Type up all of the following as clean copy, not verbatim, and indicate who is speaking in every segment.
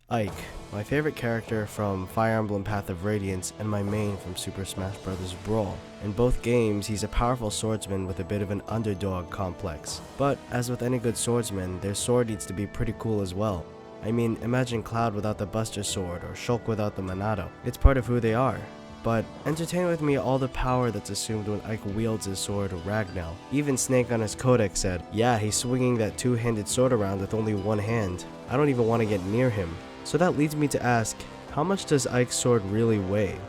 Speaker 1: Ike, my favorite character from Fire Emblem Path of Radiance and my main from Super Smash Bros. Brawl. In both games, he's a powerful swordsman with a bit of an underdog complex. But, as with any good swordsman, their sword needs to be pretty cool as well. I mean, imagine Cloud without the Buster Sword or Shulk without the Monado. It's part of who they are. But entertain with me all the power that's assumed when Ike wields his sword, Ragnell. Even Snake on his codex said, yeah, he's swinging that two-handed sword around with only one hand. I don't even want to get near him. So that leads me to ask, how much does Ike's sword really weigh?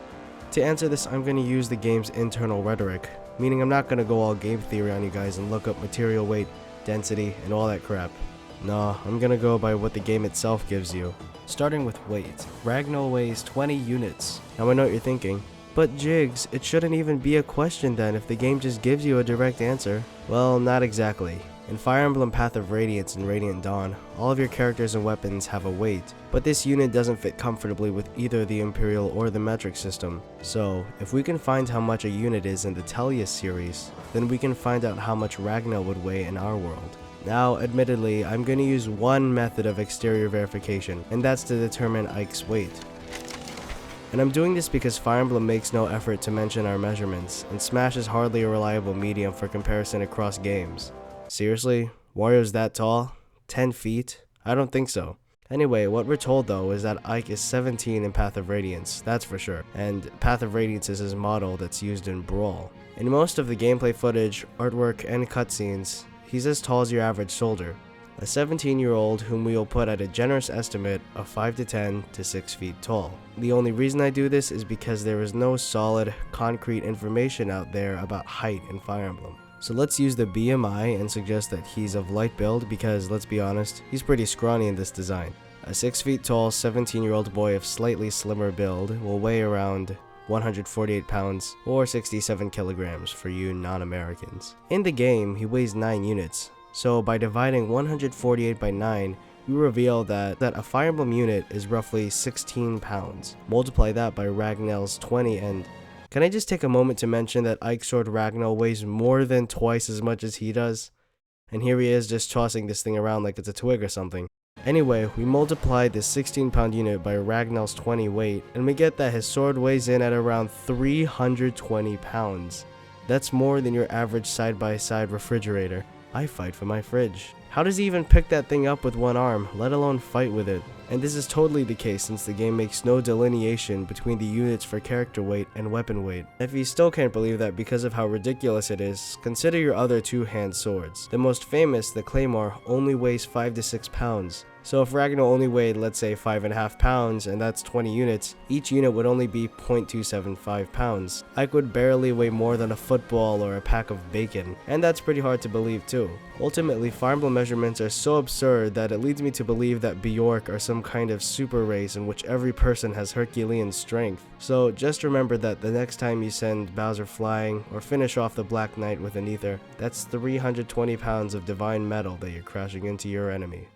Speaker 1: To answer this, I'm going to use the game's internal rhetoric, meaning I'm not going to go all game theory on you guys and look up material weight, density, and all that crap. No, I'm going to go by what the game itself gives you. Starting with weight, Ragnall weighs 20 units. Now I know what you're thinking, but Jigs, it shouldn't even be a question then if the game just gives you a direct answer. Well, not exactly. In Fire Emblem Path of Radiance and Radiant Dawn, all of your characters and weapons have a weight, but this unit doesn't fit comfortably with either the Imperial or the metric system. So, if we can find how much a unit is in the Tellius series, then we can find out how much Ragnall would weigh in our world. Now, admittedly, I'm going to use one method of exterior verification, and that's to determine Ike's weight. And I'm doing this because Fire Emblem makes no effort to mention our measurements, and Smash is hardly a reliable medium for comparison across games. Seriously? Wario's that tall? 10 feet? I don't think so. Anyway, what we're told though is that Ike is 17 in Path of Radiance, that's for sure, and Path of Radiance is his model that's used in Brawl. In most of the gameplay footage, artwork, and cutscenes, he's as tall as your average soldier. A 17-year-old whom we will put at a generous estimate of 5 to 10 to 6 feet tall. The only reason I do this is because there is no solid, concrete information out there about height in Fire Emblem. So let's use the BMI and suggest that he's of light build because, let's be honest, he's pretty scrawny in this design. A 6 feet tall 17-year-old boy of slightly slimmer build will weigh around 148 pounds or 67 kilograms for you non-Americans. In the game, he weighs 9 units, so by dividing 148 by 9, we reveal that a Fire Emblem unit is roughly 16 pounds. Multiply that by Ragnell's 20 and... Can I just take a moment to mention that Ike's sword Ragnall weighs more than twice as much as he does? And here he is just tossing this thing around like it's a twig or something. Anyway, we multiplied this 16-pound unit by Ragnall's 20 weight, and we get that his sword weighs in at around 320 pounds. That's more than your average side-by-side refrigerator. I fight for my fridge. How does he even pick that thing up with one arm, let alone fight with it? And this is totally the case since the game makes no delineation between the units for character weight and weapon weight. If you still can't believe that because of how ridiculous it is, consider your other two-hand swords. The most famous, the Claymore, only weighs 5 to 6 pounds. So if Ragnall only weighed, let's say, 5.5 pounds, and that's 20 units, each unit would only be 0.275 pounds. Ike would barely weigh more than a football or a pack of bacon, and that's pretty hard to believe too. Ultimately, Fire Emblem measurements are so absurd that it leads me to believe that Bjork are some kind of super race in which every person has Herculean strength. So just remember that the next time you send Bowser flying, or finish off the Black Knight with an ether, that's 320 pounds of divine metal that you're crashing into your enemy.